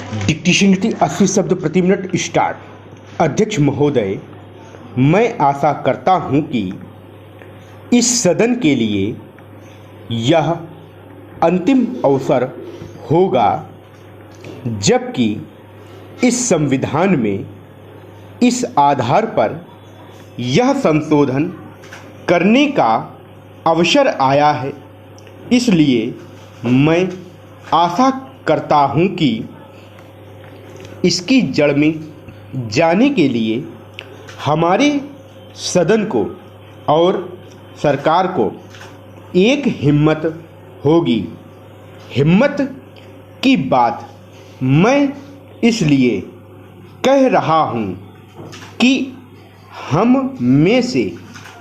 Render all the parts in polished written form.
Dictation 80 शब्द प्रति minute start. अध्यक्ष महोदय, मैं आशा करता हूं कि इस सदन के लिए यह अंतिम अवसर होगा जबकि इस संविधान में इस आधार पर यह संशोधन करने का अवसर आया है। इसलिए मैं आशा करता हूं कि इसकी जड़ में जाने के लिए हमारे सदन को और सरकार को एक हिम्मत होगी। हिम्मत की बात मैं इसलिए कह रहा हूं कि हम में से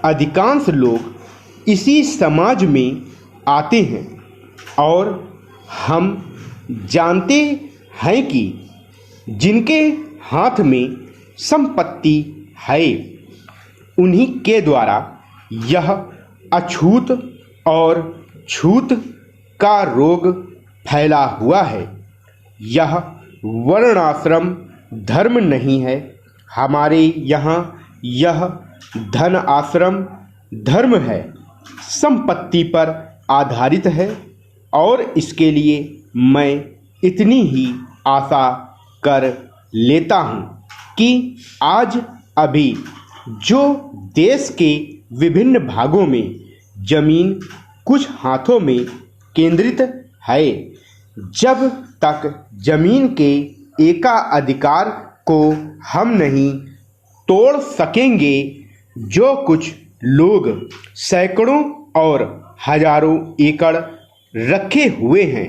अधिकांश लोग इसी समाज में आते हैं और हम जानते हैं कि जिनके हाथ में संपत्ति है उन्हीं के द्वारा यह अछूत और छूत का रोग फैला हुआ है। यह वर्णाश्रम धर्म नहीं है। हमारे यहाँ यह धन आश्रम धर्म है, संपत्ति पर आधारित है और इसके लिए मैं इतनी ही आशा कर लेता हूं कि आज अभी जो देश के विभिन्न भागों में जमीन कुछ हाथों में केंद्रित है, जब तक जमीन के एकाधिकार को हम नहीं तोड़ सकेंगे, जो कुछ लोग सैकड़ों और हजारों एकड़ रखे हुए हैं,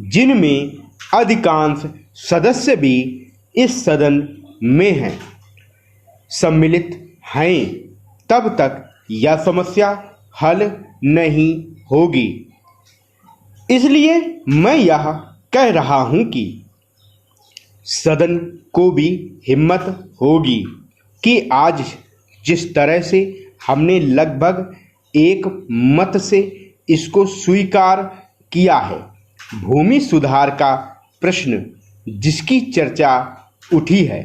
जिनमें अधिकांश सदस्य भी इस सदन में हैं, सम्मिलित हैं, तब तक यह समस्या हल नहीं होगी। इसलिए मैं यह कह रहा हूं कि सदन को भी हिम्मत होगी कि आज जिस तरह से हमने लगभग एक मत से इसको स्वीकार किया है, भूमि सुधार का प्रश्न जिसकी चर्चा उठी है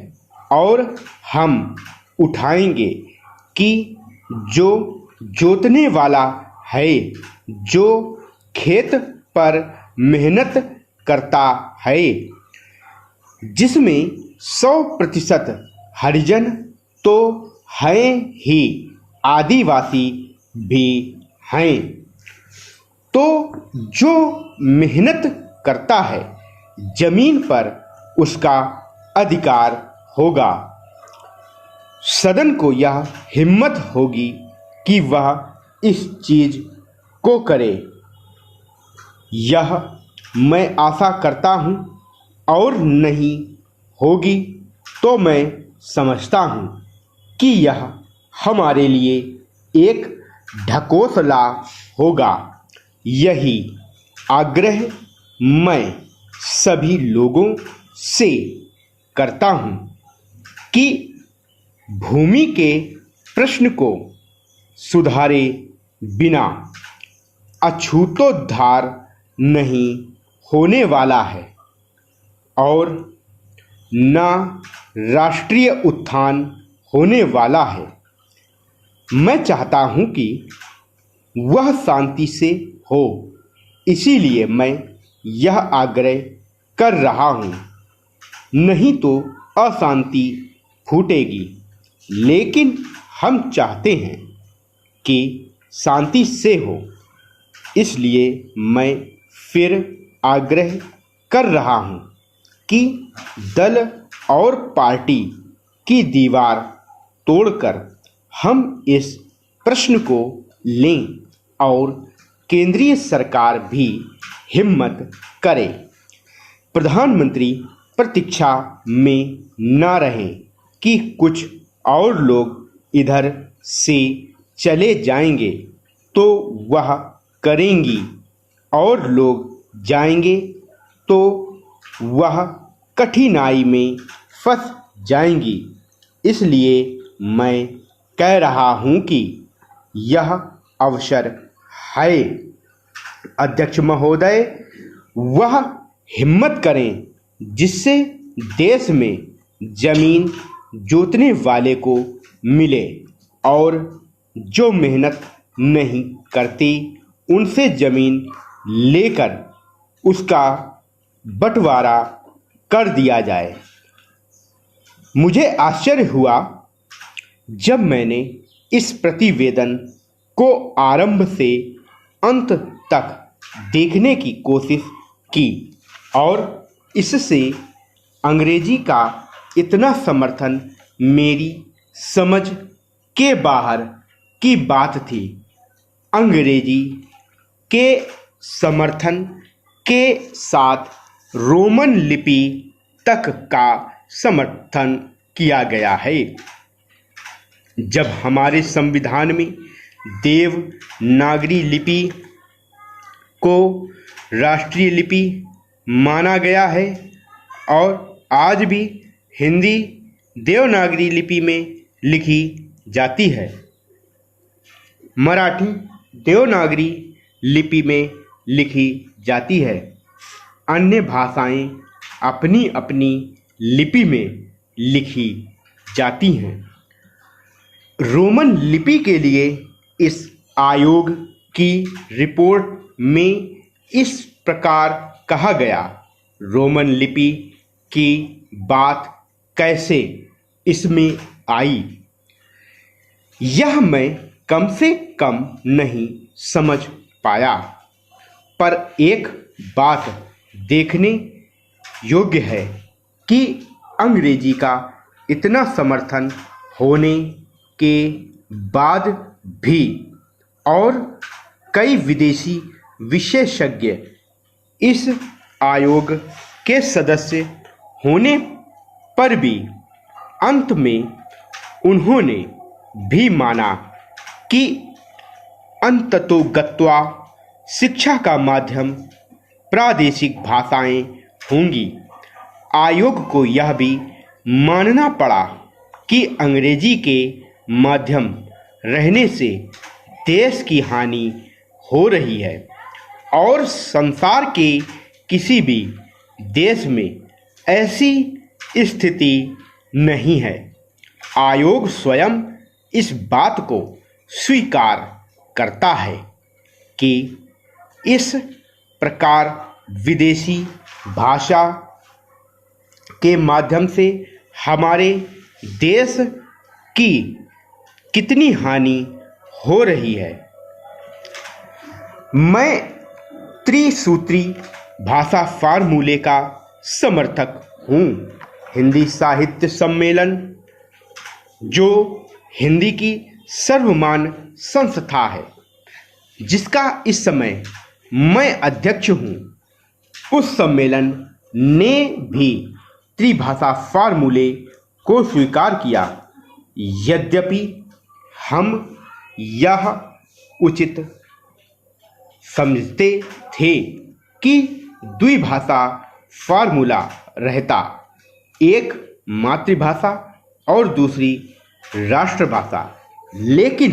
और हम उठाएंगे कि जो जोतने वाला है, जो खेत पर मेहनत करता है, जिसमें 100% हरिजन तो हैं ही, आदिवासी भी हैं, तो जो मेहनत करता है जमीन पर उसका अधिकार होगा। सदन को यह हिम्मत होगी कि वह इस चीज को करे। यह मैं आशा करता हूं और नहीं होगी तो मैं समझता हूं कि यह हमारे लिए एक ढकोसला होगा। यही आग्रह मैं सभी लोगों से करता हूं कि भूमि के प्रश्न को सुधारे बिना अछूतोद्धार नहीं होने वाला है और न राष्ट्रीय उत्थान होने वाला है। मैं चाहता हूं कि वह शांति से हो, इसीलिए मैं यह आग्रह कर रहा हूं। नहीं तो अशांति फूटेगी, लेकिन हम चाहते हैं कि शांति से हो। इसलिए मैं फिर आग्रह कर रहा हूं कि दल और पार्टी की दीवार तोड़कर हम इस प्रश्न को लें और केंद्रीय सरकार भी हिम्मत करे। प्रधानमंत्री प्रतीक्षा में न रहें कि कुछ और लोग इधर से चले जाएंगे तो वह करेंगी, और लोग जाएंगे तो वह कठिनाई में फंस जाएंगी। इसलिए मैं कह रहा हूं कि यह अवसर है। अध्यक्ष महोदय, वह हिम्मत करें जिससे देश में जमीन जोतने वाले को मिले और जो मेहनत नहीं करती उनसे जमीन लेकर उसका बंटवारा कर दिया जाए। मुझे आश्चर्य हुआ जब मैंने इस प्रतिवेदन को आरंभ से अंत तक देखने की कोशिश की और इससे अंग्रेजी का इतना समर्थन मेरी समझ के बाहर की बात थी। अंग्रेजी के समर्थन के साथ रोमन लिपि तक का समर्थन किया गया है। जब हमारे संविधान में देवनागरी लिपि को राष्ट्रीय लिपि माना गया है और आज भी हिंदी देवनागरी लिपि में लिखी जाती है, मराठी देवनागरी लिपि में लिखी जाती है, अन्य भाषाएं अपनी अपनी लिपि में लिखी जाती हैं। रोमन लिपि के लिए इस आयोग की रिपोर्ट में इस प्रकार कहा गया। रोमन लिपि की बात कैसे इसमें आई, यह मैं कम से कम नहीं समझ पाया, पर एक बात देखने योग्य है कि अंग्रेजी का इतना समर्थन होने के बाद भी और कई विदेशी विशेषज्ञ इस आयोग के सदस्य होने पर भी अंत में उन्होंने भी माना कि अंततोगत्वा शिक्षा का माध्यम प्रादेशिक भाषाएं होंगी। आयोग को यह भी मानना पड़ा कि अंग्रेजी के माध्यम रहने से देश की हानि हो रही है और संसार के किसी भी देश में ऐसी स्थिति नहीं है। आयोग स्वयं इस बात को स्वीकार करता है कि इस प्रकार विदेशी भाषा के माध्यम से हमारे देश की कितनी हानि हो रही है। मैं त्रिसूत्री भाषा फार्मूले का समर्थक हूँ। हिंदी साहित्य सम्मेलन, जो हिंदी की सर्वमान्य संस्था है, जिसका इस समय मैं अध्यक्ष हूँ, उस सम्मेलन ने भी त्रिभाषा फार्मूले को स्वीकार किया। यद्यपि हम यह उचित समझते थे कि द्विभाषा फार्मूला रहता, एक मातृभाषा और दूसरी राष्ट्रभाषा, लेकिन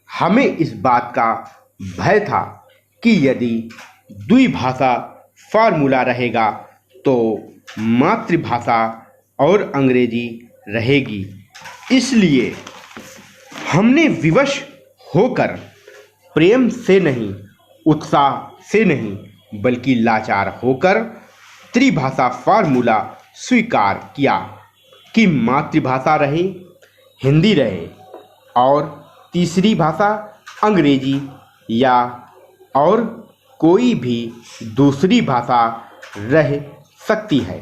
हमें इस बात का भय था कि यदि द्विभाषा फार्मूला रहेगा तो मातृभाषा और अंग्रेजी रहेगी। इसलिए हमने विवश होकर प्रेम से नहीं, उत्साह से नहीं, बल्कि लाचार होकर त्रिभाषा फार्मूला स्वीकार किया कि मातृभाषा रहे, हिंदी रहे और तीसरी भाषा अंग्रेजी या और कोई भी दूसरी भाषा रह सकती है।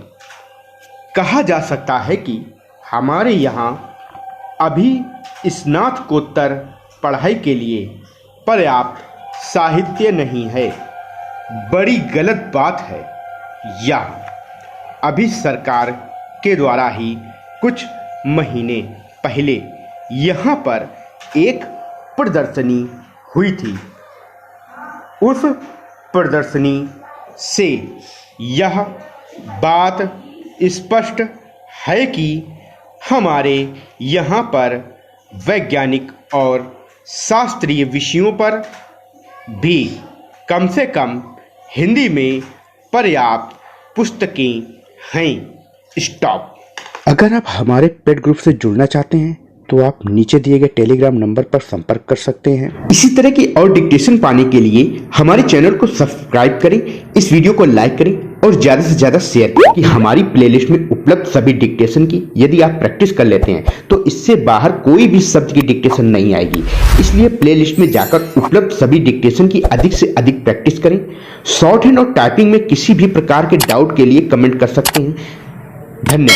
कहा जा सकता है कि हमारे यहाँ अभी स्नातकोत्तर पढ़ाई के लिए पर्याप्त साहित्य नहीं है। बड़ी गलत बात है। यह अभी सरकार के द्वारा ही कुछ महीने पहले यहाँ पर एक प्रदर्शनी हुई थी। उस प्रदर्शनी से यह बात स्पष्ट है कि हमारे यहाँ पर वैज्ञानिक और शास्त्रीय विषयों पर भी कम से कम हिंदी में पर्याप्त पुस्तकें हैं। स्टॉप। अगर आप हमारे पेड ग्रुप से जुड़ना चाहते हैं तो आप नीचे दिए गए टेलीग्राम नंबर पर संपर्क कर सकते हैं। इसी तरह की और डिक्टेशन पाने के लिए हमारे चैनल को सब्सक्राइब करें, इस वीडियो को लाइक करें और ज्यादा से ज्यादा शेयर करें कि हमारी प्लेलिस्ट में उपलब्ध सभी डिक्टेशन की यदि आप प्रैक्टिस कर लेते हैं तो इससे बाहर कोई भी शब्द की डिक्टेशन नहीं आएगी। इसलिए प्लेलिस्ट में जाकर उपलब्ध सभी डिक्टेशन की अधिक से अधिक प्रैक्टिस करें। शॉर्ट हैंड और टाइपिंग में किसी भी प्रकार के डाउट के लिए कमेंट कर सकते हैं। धन्यवाद।